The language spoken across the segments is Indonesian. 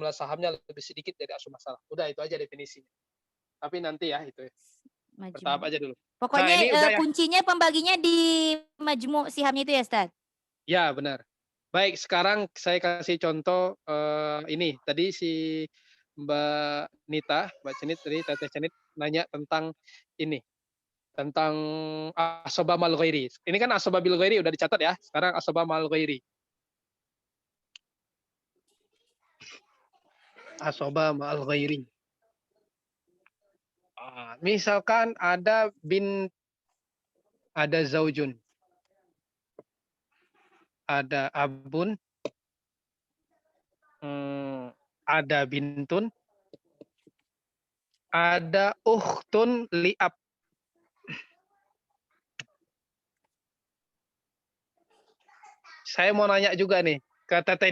jumlah sahamnya lebih sedikit dari asal masalah. Udah itu aja definisinya. Tapi nanti ya itu ya. Bertahap aja dulu. Pokoknya ini udah ya. kuncinya pembaginya di majmu sihamnya itu ya, Ustaz? Ya, benar. Baik, sekarang saya kasih contoh ini. Tadi si Mbak Nita, Mbak Cenit tadi, Teteh Cenit nanya tentang ini. Tentang asoba mal ghairi. Ini kan asoba bil ghairi udah dicatat ya. Sekarang asoba mal ghairi. Asoba mal ghairi. Misalkan ada ada zaujun. Ada abun. Ada bintun. Ada ukhtun li'ab. Saya mau nanya juga nih ke Teteh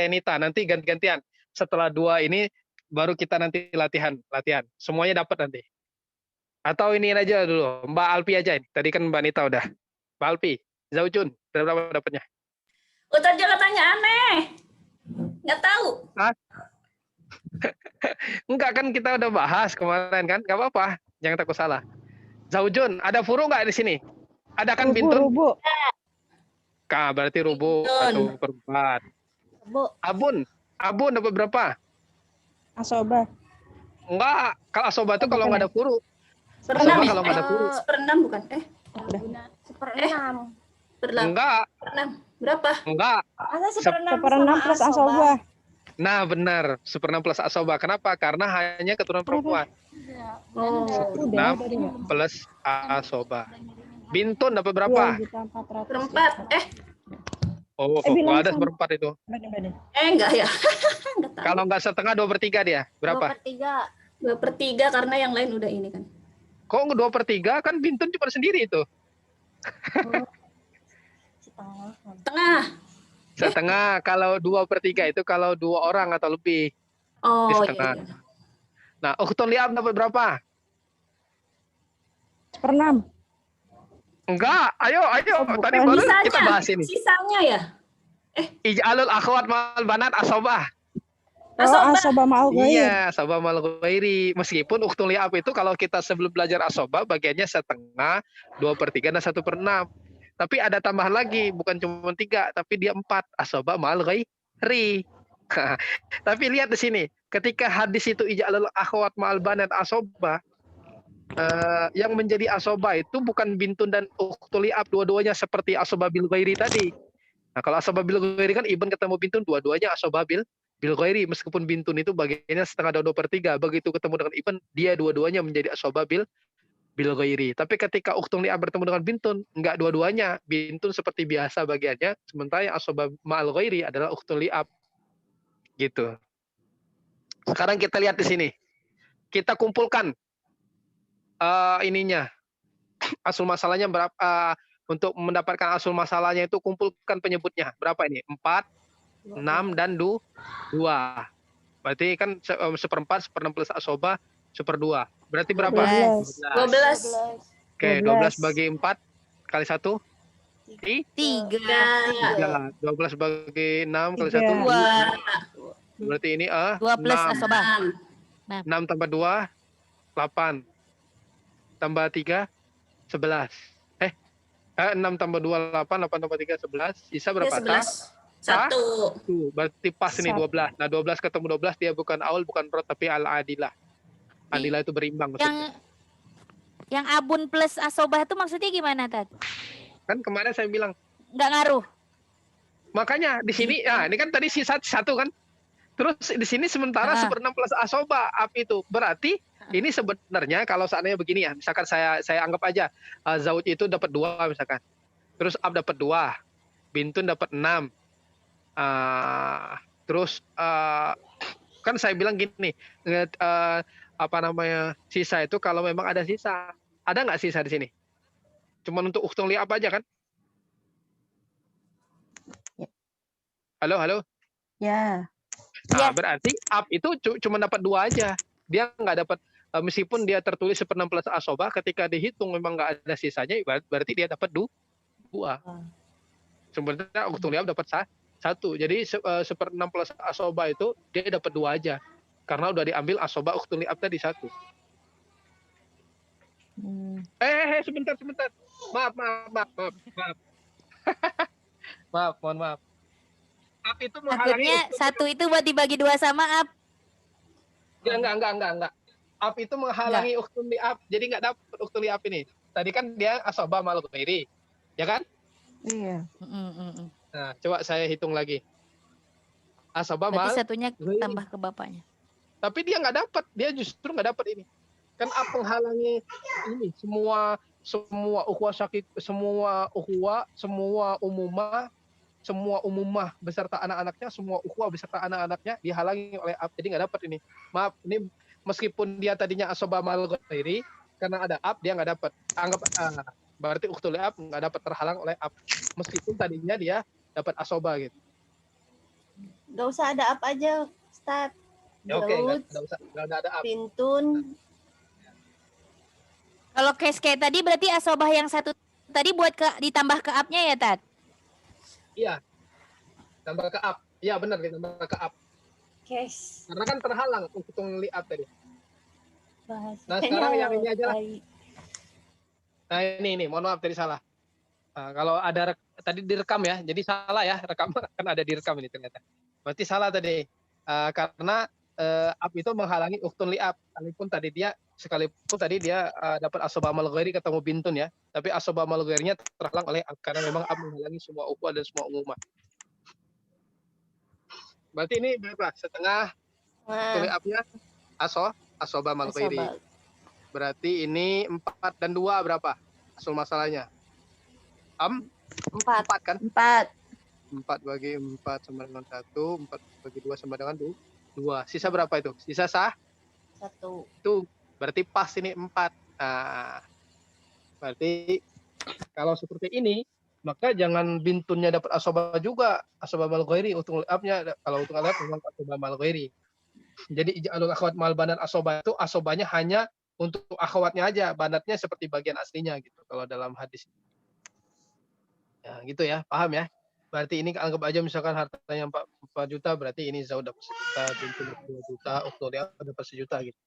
Nita, nanti ganti-gantian. Setelah 2 ini baru kita nanti latihan. Semuanya dapat nanti. Atau ini aja dulu, Mbak Alpi aja. Tadi kan Mbak Nita udah. Mbak Alpi, zaujun, berapa dapatnya? Ustaz jangan tanya aneh. Nggak tahu. Hah? Enggak kan kita udah bahas kemarin kan? Gak apa-apa, jangan takut salah. Zaujun, ada furu nggak di sini? Ada kan bintun? Rubu. Berarti rubu atau perempat. Abun dapat berapa? Asoba. Enggak, kalau asoba itu kalau nggak ada furu. Seperenam Asoba ya? kalau nggak ada furu. Seperenam bukan? Seperenam. Enggak. Seperenam. Berapa? Enggak. Masa Seperenam plus asoba. Nah benar, seperenam plus asoba. Kenapa? Karena hanya keturunan perempuan. Seperenam plus asoba. Bintun dapat berapa? 2.400.000. Seperempat. Oh, ada seperempat itu. Enggak ya. Enggak tahu. Kalau enggak setengah 2/3 dia, berapa? 2/3 karena yang lain udah ini kan. Kok 2/3 kan bintun cuma sendiri itu. Setengah. Kalau 2/3 itu kalau 2 orang atau lebih. Oh iya. iya. Nah, ukhtun li'ab dapat berapa? Seperenam. Enggak, ayo. Tadi bukan. baru kita bahas ini. Sisanya ya? Ij'alul akhwat mal banat asobah. Asoba ma'al ghairi. Iya, asobah mal ghairi. Meskipun ukhtun li'ab itu kalau kita sebelum belajar asobah bagiannya setengah, 2/3 dan 1/6. Tapi ada tambahan lagi, bukan cuma 3, tapi dia 4. Asobah mal ghairi. Tapi lihat di sini, ketika hadis itu ij'alul akhwat mal banat asobah, yang menjadi asoba itu bukan bintun dan ukhtun li'ab, dua-duanya seperti asoba bil ghairi tadi. Nah, kalau asoba bil ghairi kan ibn ketemu bintun, dua-duanya asoba bil ghairi, meskipun bintun itu bagiannya setengah 2/3. Begitu ketemu dengan ibn, dia dua-duanya menjadi asoba bil ghairi. Tapi ketika ukhtun li'ab bertemu dengan bintun, enggak dua-duanya. Bintun seperti biasa bagiannya, sementara yang asoba ma'al ghairi adalah ukhtun li'ab. Gitu. Sekarang kita lihat di sini. Kita kumpulkan ininya. Asul masalahnya berapa? Untuk mendapatkan asul masalahnya itu kumpulkan penyebutnya. Berapa ini? 4, 6, dan 2. Berarti kan 1/4, 1/6 plus asoba, 1/2. Berarti berapa? 12. Oke, 12 bagi 4 kali 1? 3. 12 bagi 6 kali 1? 2. Berarti ini 2 plus 6. asoba. 6 tambah 2, 8. Tambah 3, 11. 6 tambah 2, 8. 8 tambah 3, 11. Sisa berapa? 11. 1. Berarti pas ini 12. Nah 12 ketemu 12 dia bukan aul, bukan rod, tapi al-adilah. Adilah itu berimbang maksudnya. Yang abun plus asobah itu maksudnya gimana, Tat? Kan kemarin saya bilang. Nggak ngaruh. Makanya di sini, ini kan tadi sisa 1 kan. Terus di sini sementara 1/6 plus asoba ab itu. Berarti ini sebenarnya kalau seandainya begini ya, misalkan saya anggap aja zauj itu dapat 2 misalkan. Terus ab dapat 2, bintun dapat 6. Terus kan saya bilang gini, sisa itu kalau memang ada sisa. Ada nggak sisa di sini? Cuman untuk ukhtun li'ab aja kan? Halo? Ya. Nah, berarti ab itu cuma dapat 2 aja. Dia nggak dapat, meskipun dia tertulis 1/6 plus asoba, ketika dihitung memang nggak ada sisanya, berarti dia dapat 2. Sebenarnya ukhtun li'ab dapat Satu. Jadi 1/6 plus asoba itu dia dapat 2 aja. Karena udah diambil asoba uktul li'ab tadi 1. Sebentar. Maaf. Maaf, mohon maaf. Ab itu menghalangi Takutnya satu itu buat dibagi 2 sama Ab. Enggak. Ab itu menghalangi uktul li'ab. Jadi enggak dapat uktul li'ab ini. Tadi kan dia asoba mal ghairi. Ya kan? Iya. Nah, coba saya hitung lagi. Asoba mal. Berarti satunya ghairi. tambah ke bapaknya. Tapi dia nggak dapat. Dia justru nggak dapat ini. Kan ab menghalangi ini semua ukhuwah syakik, semua ukhuwah, semua umumah beserta anak-anaknya, semua ukhuwah beserta anak-anaknya dihalangi oleh ab. Jadi nggak dapat ini. Maaf, ini meskipun dia tadinya asoba mal ghairi, karena ada ab dia nggak dapat. Anggap berarti uktul ab nggak dapat, terhalang oleh ab. Meskipun tadinya dia dapat asoba gitu. Gak usah ada apa aja, Ustaz. Ya, oke, Daud, nggak ada ab. Pintun. Kalau case kayak tadi berarti asobah yang satu tadi buat ditambah ke up-nya ya, Tat? Iya. Tambah ke ab. Iya benar, ditambah ke ab. Kes. Karena kan terhalang uktul li'ab tadi. Bahasa. Nah, sekarang yang ini aja lah. Nah, ini, mohon maaf tadi salah. Nah, kalau ada tadi direkam ya, jadi salah ya, rekam kan ada direkam ini ternyata. Berarti salah tadi. Karena ab itu menghalangi uktul li'ab. Sekalipun tadi dia dapat asoba mal ghairi ketemu bintun ya, tapi asoba mal ghairinya terhalang oleh ab karena memang ab menghalangi semua ukhuwah dan semua umumah. Berarti ini berapa? Setengah uktul li'abnya asoba mal ghairi. Berarti ini 4 dan 2 berapa? Asal masalahnya. 4 kan? 4. 4 bagi 4 sama dengan 1, 4 bagi 2 sama dengan 2. Sisa berapa itu? Sisa 1. Itu berarti pas ini 4. Nah, berarti kalau seperti ini, maka jangan bintunnya dapat asoba juga. Asoba mal ghairi, uktul li'abnya. Kalau uktul li'ab memang asoba mal ghairi. Jadi ij'alul akhwat mal banat asoba itu asobanya hanya untuk akhwatnya aja, banatnya seperti bagian aslinya gitu kalau dalam hadis. Ya, gitu ya, paham ya? Berarti ini anggap aja misalkan hartanya 4 juta, berarti ini Zaud dapat 1 juta, bintu dapat 2 juta, uktul li'ab dapat 1 juta gitu.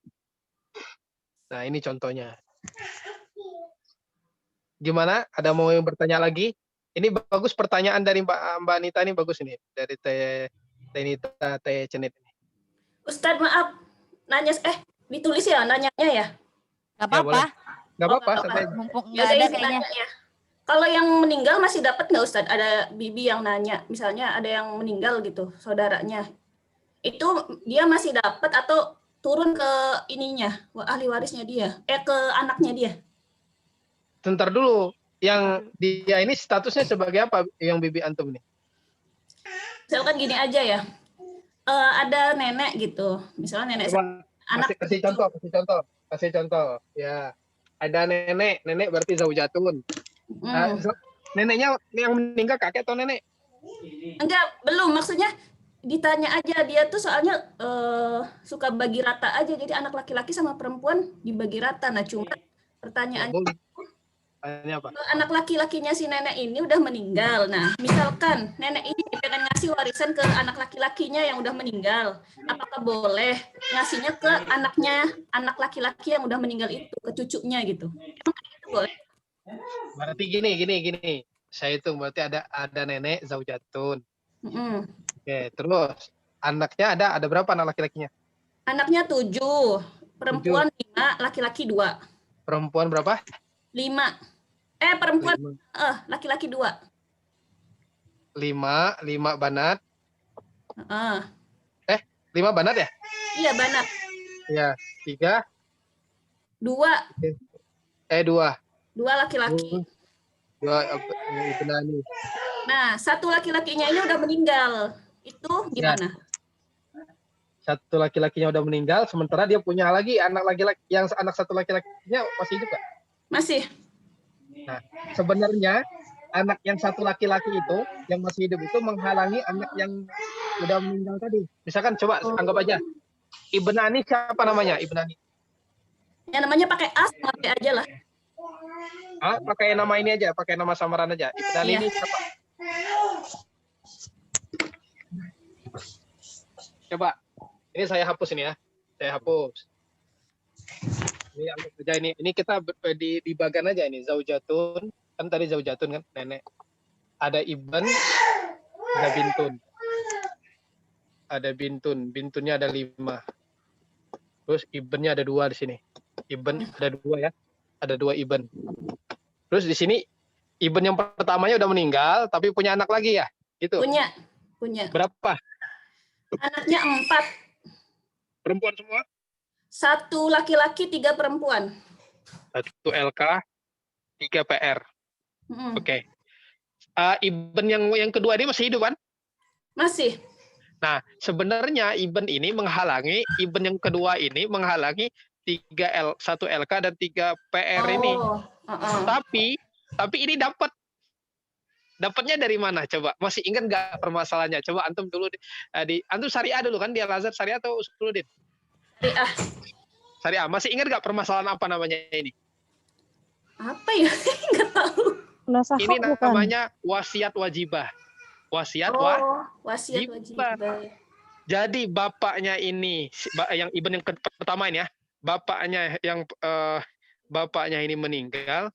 Nah, ini contohnya. Gimana? Ada mau yang bertanya lagi? Ini bagus pertanyaan dari Mbak Anita ini, bagus ini. Dari Teh Nita, Teh Cenit ini. Ustadz maaf, nanya ditulis ya nanyanya ya. Gak apa-apa. Nggak apa-apa, nggak santai. Mumpung Ya nggak ada udah, izin kayaknya. nanya ya. Kalau yang meninggal masih dapat nggak Ustadz? Ada bibi yang nanya, misalnya ada yang meninggal gitu, saudaranya. Itu dia masih dapat atau turun ke ininya, ahli warisnya dia, ke anaknya dia? Sebentar dulu, yang dia ini statusnya sebagai apa yang bibi antum nih? Misalkan gini aja ya, ada nenek gitu, misalnya nenek anak kasih contoh. Ya, ada nenek berarti zaujatun. Nah, neneknya yang meninggal kakek atau nenek? enggak, belum, maksudnya ditanya aja dia tuh soalnya suka bagi rata aja, jadi anak laki-laki sama perempuan dibagi rata. Nah, cuma pertanyaannya, Tanya apa? anak laki-lakinya si nenek ini udah meninggal. Nah, misalkan nenek ini pengen ngasih warisan ke anak laki-lakinya yang udah meninggal, apakah boleh ngasihnya ke anak laki-laki yang udah meninggal itu, ke cucunya gitu? Emang itu boleh? Berarti gini. Saya hitung berarti ada nenek zaujatun. Oke, terus anaknya ada berapa anak laki-lakinya? Anaknya 7, perempuan 5, laki-laki 2. Perempuan berapa? 5. Perempuan laki-laki 2. 5 banat. 5 banat ya? Iya, banat. Ya, 3. 2 laki-laki. 2 ibnani. Nah, 1 laki-lakinya ini udah meninggal. Itu gimana? Ya. 1 laki-lakinya udah meninggal, sementara dia punya lagi anak laki-laki, yang anak 1 laki-lakinya masih hidup nggak? Masih. Nah, sebenarnya anak yang 1 laki-laki itu yang masih hidup itu menghalangi anak yang udah meninggal tadi. Misalkan coba anggap aja ibnani, siapa namanya ibnani? Ya namanya pakai A sama B aja lah. Pakai nama ini aja, pakai nama samaran aja. Ibnani ini siapa? Coba. Ini saya hapus ini ya. Saya hapus. Ini anggap aja ini kita di bagan aja ini zaujatun. Kan tadi zaujatun kan nenek. Ada ibn, ada bintun. Ada bintun. Bintunnya ada 5. Terus ibnnya ada 2 di sini. Ibn ada 2 ya. Ada 2 ibn. Terus di sini ibn yang pertamanya udah meninggal tapi punya anak lagi ya? Gitu. Punya. Berapa? Anaknya 4. Perempuan semua? 1 laki-laki, 3 perempuan. 1 LK, 3 PR. Oke. Ibn yang kedua ini masih hidup kan? Masih. Nah, sebenarnya ibn ini menghalangi, ibn yang kedua ini menghalangi 1 LK dan 3 PR ini. Tapi ini dapatnya dari mana coba? Masih ingat nggak permasalahannya? Coba antum dulu antum syariah dulu kan, di Al-Azhar syariah atau Usuluddin? Syariah. Masih ingat nggak permasalahan apa namanya ini? Apa ya? Nggak tahu. Ini namanya wasiat wajibah. Wasiat wajibah. Jadi bapaknya ini, yang ibn yang pertama ini ya, bapaknya ini meninggal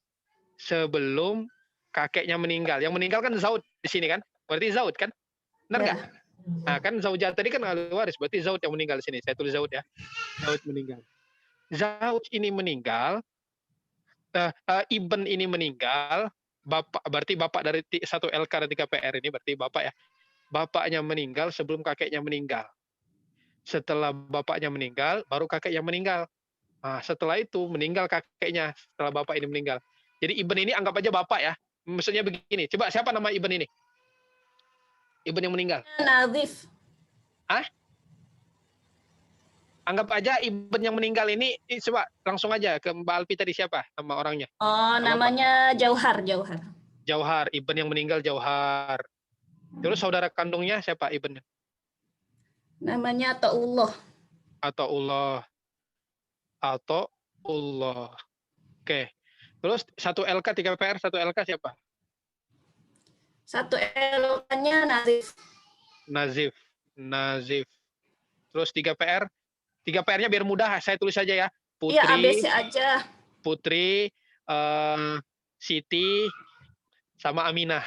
sebelum kakeknya meninggal. Yang meninggal kan Zaud di sini kan? Berarti Zaud kan? Benar nggak? Nah kan Zaujah tadi kan ahli waris, berarti Zaud yang meninggal di sini. Saya tulis Zaud ya. Zaud meninggal. Zaud ini meninggal, ibn ini meninggal, berarti bapak dari 1 LK dan 3 PR ini berarti bapak ya. Bapaknya meninggal sebelum kakeknya meninggal. Setelah bapaknya meninggal, baru kakeknya meninggal. Nah, setelah itu meninggal kakeknya setelah bapak ini meninggal. Jadi ibn ini anggap aja bapak ya. Maksudnya begini. Coba siapa nama ibn ini? Ibn yang meninggal. Nazif. Anggap aja ibn yang meninggal ini coba langsung aja ke Mbak Alfi tadi siapa nama orangnya? Oh, namanya Jauhar. Jauhar, ibn yang meninggal Jauhar. Terus saudara kandungnya siapa ibnnya? Namanya Ataullah. Ataullah. Oke. Terus 1 LK 3 PR 1 LK siapa? 1 LK-nya Nazif. Terus 3 PR? 3 PR-nya biar mudah, saya tulis aja ya. Putri. Iya, ABC aja. Putri, Siti, sama Aminah.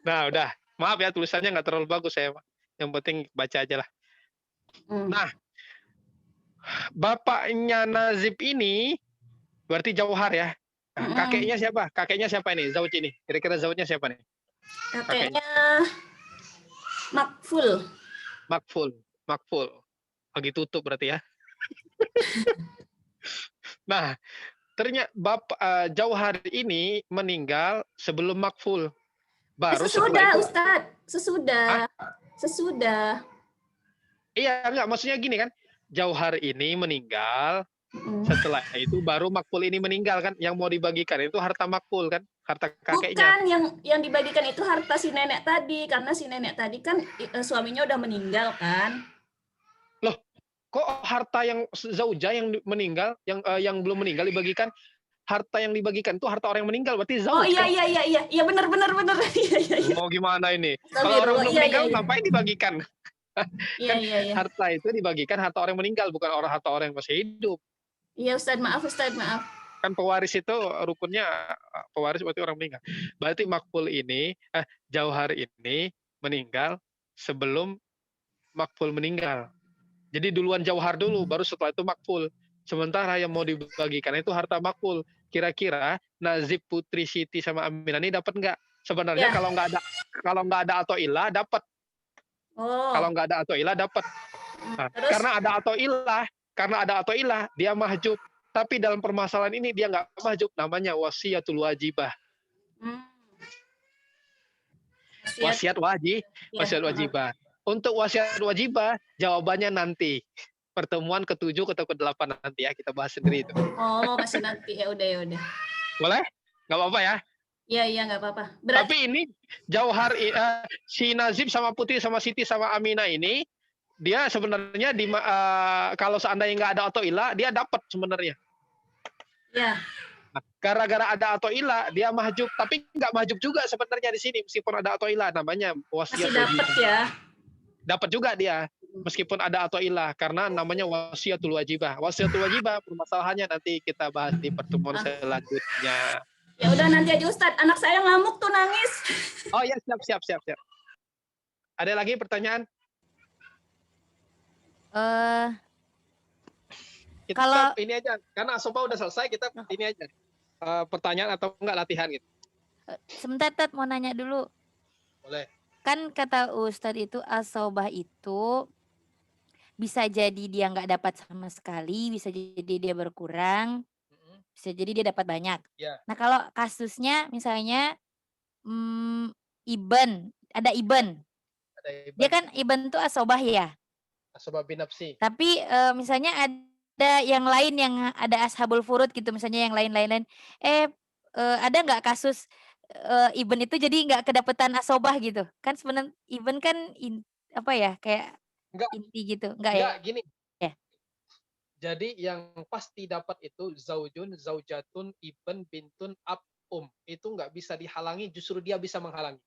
Nah, udah. Maaf ya, tulisannya nggak terlalu bagus saya. Yang penting baca aja lah. Nah, bapaknya Nazif ini berarti Jauhar ya. Nah, kakeknya siapa? Kakeknya siapa ini? Zaud ini. Kira-kira Zaudnya siapa nih? Kakeknya Makful. Lagi tutup berarti ya. Nah, ternyata Jauhar ini meninggal sebelum Makful. Baru sesudah, Ustadz. Sesudah. Iya, enggak. Maksudnya gini kan. Jauhar ini meninggal. Setelah itu baru Makful ini meninggal kan. Yang mau dibagikan itu harta Makful kan. Harta kakeknya. Bukan, yang dibagikan itu harta si nenek tadi. Karena si nenek tadi kan suaminya udah meninggal kan. Loh, kok harta yang Zaujah yang meninggal, yang belum meninggal dibagikan? Harta yang dibagikan itu harta orang yang meninggal, berarti Zauj. Oh iya, kan? Iya benar. Iya. Mau gimana ini? Kalau orang belum meninggal, ngapain dibagikan? Iya. Harta itu dibagikan harta orang yang meninggal, bukan harta orang yang masih hidup. Iya Ustadz, maaf. Kan pewaris itu rukunnya pewaris berarti orang meninggal. Berarti Makful ini, Jauhar ini meninggal sebelum Makful meninggal. Jadi duluan Jauhar dulu, baru setelah itu Makful. Sementara yang mau dibagikan itu harta Makful. Kira-kira Nazif, Putri, Siti sama Aminah ini dapat nggak? Sebenarnya kalau nggak ada atau ilah dapat. Kalau nggak ada atau ilah dapat. Nah, karena ada atau ilah dia mahjub. Tapi dalam permasalahan ini dia nggak mahjub, namanya wasiatul wajibah. Wasiat wajibah. Untuk wasiat wajibah jawabannya nanti. Pertemuan ke-7 atau ke-8 nanti ya, kita bahas sendiri itu. Oh, masih nanti. Ya udah. Boleh? Nggak apa-apa ya? Iya, nggak apa-apa. Tapi ini Jauhar, si Nazib sama Putri sama Siti sama Aminah ini, dia sebenarnya kalau seandainya nggak ada atau ilah, dia dapat sebenarnya. Ya. Nah, gara-gara ada atau ilah, dia mahjub. Tapi nggak mahjub juga sebenarnya di sini, meskipun ada atau ilah, namanya wasiat. Masih dapat ya. dapat juga dia meskipun ada atau ilah karena namanya wasiatul wajibah. Wasiatul wajibah permasalahannya nanti kita bahas di pertemuan selanjutnya. Ya udah nanti aja Ustadz, anak saya ngamuk tuh nangis. Oh ya, siap. Ada lagi pertanyaan? Kita Kalau- ini aja karena asoba udah selesai, kita ini aja pertanyaan atau enggak latihan gitu. sebentar Tat, mau nanya dulu. Boleh. Kan kata Ustadz itu asobah itu bisa jadi dia nggak dapat sama sekali, bisa jadi dia berkurang, bisa jadi dia dapat banyak. Ya. Nah kalau kasusnya misalnya Iben, ada Iben. Ada Dia kan Iben tuh asobah ya. asoba binafsi. Tapi misalnya ada yang lain yang ada ashabul furud gitu, misalnya yang lain-lain. Ada nggak kasus Iben itu jadi nggak kedapetan asobah gitu? Kan sebenarnya Iben kan apa ya kayak Enggak. inti gitu, enggak ya? Enggak, gini. Ya. Jadi yang pasti dapat itu zaujun, zaujatun, ibn, bintun, ab, itu nggak bisa dihalangi, justru dia bisa menghalangi.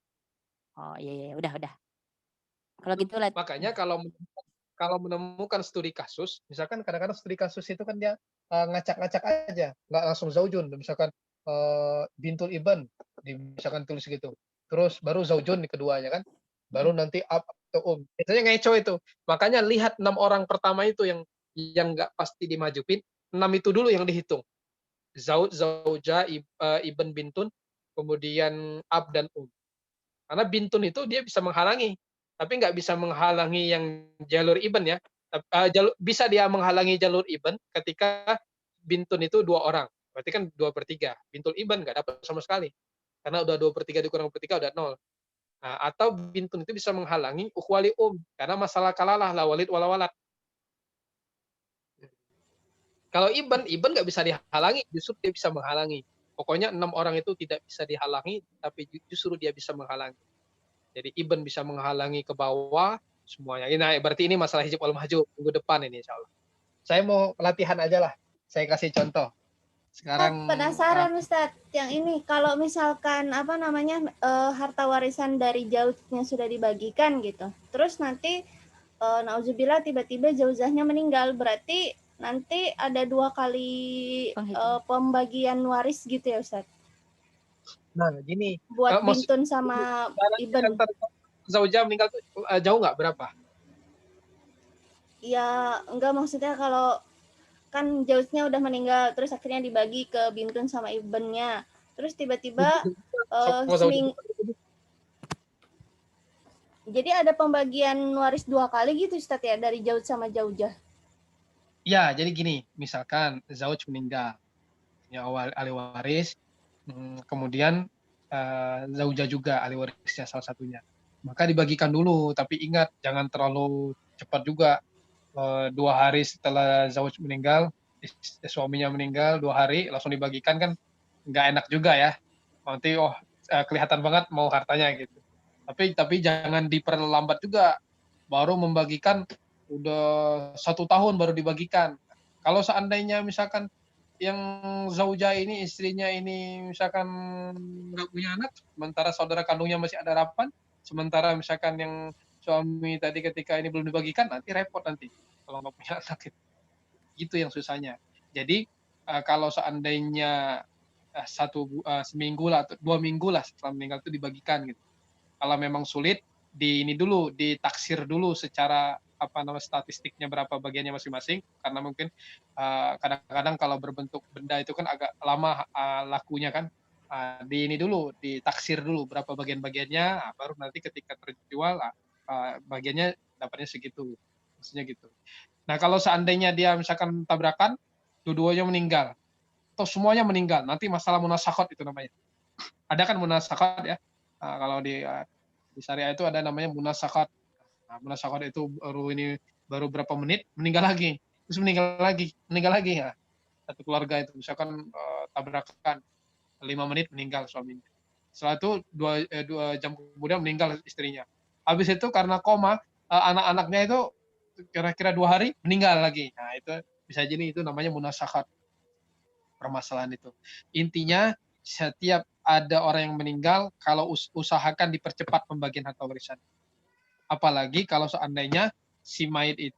Oh iya, udah. Kalau gitu lah. Makanya kalau menemukan studi kasus, misalkan kadang-kadang studi kasus itu kan dia ngacak-ngacak aja, nggak langsung zaujun, misalkan bintul ibn, misalkan tulis gitu. Terus baru zaujun di keduanya kan, baru nanti ab atau biasanya ngeco itu. Makanya lihat 6 orang pertama itu yang nggak pasti dimajupin, 6 itu dulu yang dihitung. Zauj, zauja, ibn, bintun, kemudian ab dan Karena bintun itu dia bisa menghalangi, tapi nggak bisa menghalangi yang jalur ibn ya. Bisa dia menghalangi jalur ibn ketika bintun itu 2 orang. Berarti kan 2/3. Bintul ibn nggak dapat sama sekali. Karena udah 2/3 dikurang 3 udah 0. Nah, atau bintun itu bisa menghalangi ukhwali karena masalah kalalah la walid wala walad. Kalau ibn nggak bisa dihalangi, justru dia bisa menghalangi. Pokoknya 6 orang itu tidak bisa dihalangi, tapi justru dia bisa menghalangi. Jadi ibn bisa menghalangi ke bawah semuanya. Nah, berarti ini masalah hijab wal mahjub minggu depan ini insya Allah. Saya mau latihan aja lah. Saya kasih contoh. Sekarang Penasaran Ustadz, yang ini kalau misalkan harta warisan dari jauznya sudah dibagikan gitu, terus nanti nauzubillah tiba-tiba jauzahnya meninggal, berarti nanti ada 2 kali pembagian waris gitu ya Ustadz? Nah, gini. Buat bintun sama ibn. Zauja meninggal tuh jauh nggak berapa? Ya, enggak, maksudnya kalau kan jauznya udah meninggal, terus akhirnya dibagi ke bintun sama ibnnya. Terus tiba-tiba seminggu. Jadi ada pembagian waris 2 kali gitu Ustadz ya, dari jauj sama jaujah? Ya, jadi gini, misalkan zauj meninggal, ya awal ahli waris, kemudian zaujah juga ahli warisnya salah satunya. Maka dibagikan dulu, tapi ingat jangan terlalu cepat juga. 2 hari setelah zauj meninggal, suaminya meninggal 2 hari langsung dibagikan kan nggak enak juga ya. Nanti kelihatan banget mau hartanya gitu. Tapi jangan diperlambat juga. Baru membagikan udah 1 tahun baru dibagikan. Kalau seandainya misalkan yang zaujah ini istrinya ini misalkan nggak punya anak, sementara saudara kandungnya masih ada harapan, sementara misalkan yang suami tadi ketika ini belum dibagikan, nanti repot nanti kalau nggak punya anak gitu yang susahnya. Jadi kalau seandainya seminggu lah atau 2 minggu lah setelah meninggal itu dibagikan gitu. Kalau memang sulit ditaksir dulu secara statistiknya berapa bagiannya masing-masing, karena mungkin kadang-kadang kalau berbentuk benda itu kan agak lama lakunya kan. Ditaksir dulu berapa bagian-bagiannya, baru nanti ketika terjual bagiannya dapatnya segitu, maksudnya gitu. Nah kalau seandainya dia misalkan tabrakan, dua-duanya meninggal atau semuanya meninggal, nanti masalah munasakhat itu namanya. Ada kan munasakhat ya, kalau di syariah itu ada namanya munasakhat. Nah, munasakhat itu baru berapa menit meninggal lagi, terus meninggal lagi ya. Satu keluarga itu misalkan tabrakan 5 menit meninggal suaminya. Setelah itu 2 jam kemudian meninggal istrinya. Habis itu karena koma, anak-anaknya itu kira-kira 2 hari meninggal lagi. Nah itu bisa jadi itu namanya munasakhat, permasalahan itu. Intinya setiap ada orang yang meninggal, kalau usahakan dipercepat pembagian harta warisan. Apalagi kalau seandainya si mayit itu